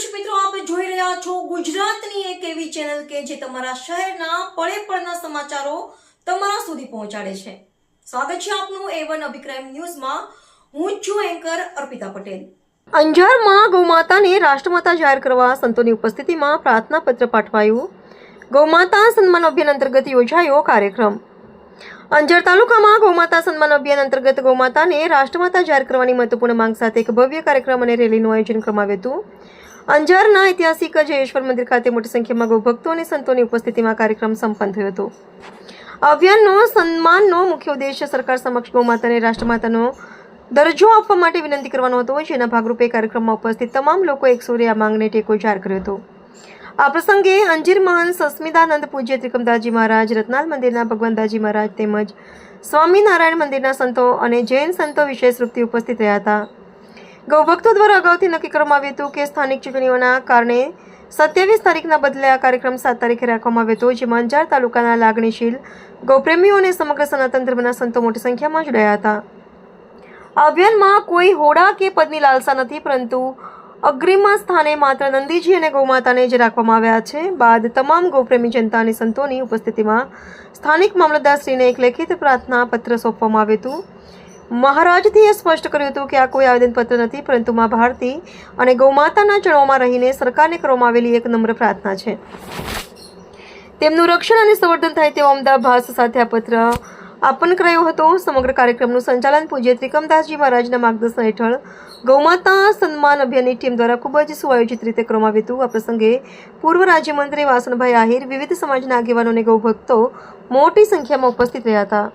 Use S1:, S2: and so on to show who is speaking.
S1: દર્શક મિત્રો, આપ જોઈ રહ્યા છો ગુજરાતની એક એવી ચેનલ કે જે તમારા શહેરના પળે પળના સમાચારો તમારા સુધી પહોંચાડે છે. સ્વાગત છે આપનું A1 અભિક્રાઇમ ન્યૂઝમાં. હું છું એન્કર અર્પિતા પટેલ. અંજારમાં ગૌમાતાને રાષ્ટ્રમાતા જાહેર કરવા સંતોની ઉપસ્થિતિમાં પ્રાર્થના પત્ર પાઠવાયું. ગૌમાતા સન્માન અભિયાન અંતર્ગત યોજાયો કાર્યક્રમ. અંજાર તાલુકામાં ગૌમાતા સન્માન અભિયાન અંતર્ગત ગૌમાતાને રાષ્ટ્રમાતા જાહેર કરવાની મહત્વપૂર્ણ માંગ સાથે એક ભવ્ય કાર્યક્રમ અને રેલીનું આયોજન કરવામાં આવ્યું હતું. અંજારના ઐતિહાસિક જયેશ્વર મંદિર ખાતે મોટી સંખ્યામાં ગૌભક્તો અને સંતોની ઉપસ્થિતિમાં કાર્યક્રમ સંપન્ન થયો હતો. અભિયાનનો સન્માનનો મુખ્ય ઉદ્દેશ સરકાર સમક્ષ ગૌમાતાને રાષ્ટ્રમાતાનો દરજ્જો આપવા માટે વિનંતી કરવાનો હતો, જેના ભાગરૂપે કાર્યક્રમમાં ઉપસ્થિત તમામ લોકો એકસોરે આ માંગને ટેકો જાહેર કર્યો હતો. આ પ્રસંગે અંજીર મહંત સસ્મિદાનંદ પૂજ્ય ત્રિકમદાસજી મહારાજ, રત્નાલ મંદિરના ભગવાનદાસજી મહારાજ તેમજ સ્વામિનારાયણ મંદિરના સંતો અને જૈન સંતો વિશેષ રૂપથી ઉપસ્થિત રહ્યા હતા. ગૌભક્તો દ્વારા અગાઉથી નક્કી કરવામાં આવ્યું હતું કે સ્થાનિક ચૂંટણીઓના કારણે 27 તારીખના બદલે આ કાર્યક્રમ 7 તારીખે રાખવામાં આવ્યો હતો, જેમાં અંજાર તાલુકાના લાગણીશીલ ગૌપ્રેમીઓ અને સમગ્ર સનાતન ધર્મના સંતો મોટી સંખ્યામાં જોડાયા હતા. આ અભિયાનમાં કોઈ હોડા કે પદની લાલસા નથી, પરંતુ અગ્રીમ સ્થાને માત્ર નંદીજી અને ગૌમાતાને જ રાખવામાં આવ્યા છે. બાદ તમામ ગૌપ્રેમી જનતા અને સંતોની ઉપસ્થિતિમાં સ્થાનિક મામલતદારશ્રીને એક લેખિત પ્રાર્થના પત્ર સોંપવામાં આવ્યું હતું. મહારાજજીએ સ્પષ્ટ કર્યું હતું કે આ કોઈ આવેદનપત્ર નથી, પરંતુ મા ભારતી અને ગૌમાતાના ચરણોમાં રહીને સરકારને કરવામાં આવેલી એક નમ્ર પ્રાર્થના છે. તેમનું રક્ષણ અને સંવર્ધન થાય તેવો અમદાભાસ સાથે આ પત્ર આપન કરાયો હતો. સમગ્ર કાર્યક્રમનું સંચાલન પૂજ્ય ત્રિકમદાસજી મહારાજના માર્ગદર્શન હેઠળ ગૌમાતા સન્માન અભિયાનની ટીમ દ્વારા ખૂબ જ સુઆયોજિત રીતે કરવામાં આવ્યું હતું. આ પ્રસંગે પૂર્વ રાજ્યમંત્રી વાસણભાઈ આહિર, વિવિધ સમાજના આગેવાનો અને ગૌભક્તો મોટી સંખ્યામાં ઉપસ્થિત રહ્યા હતા.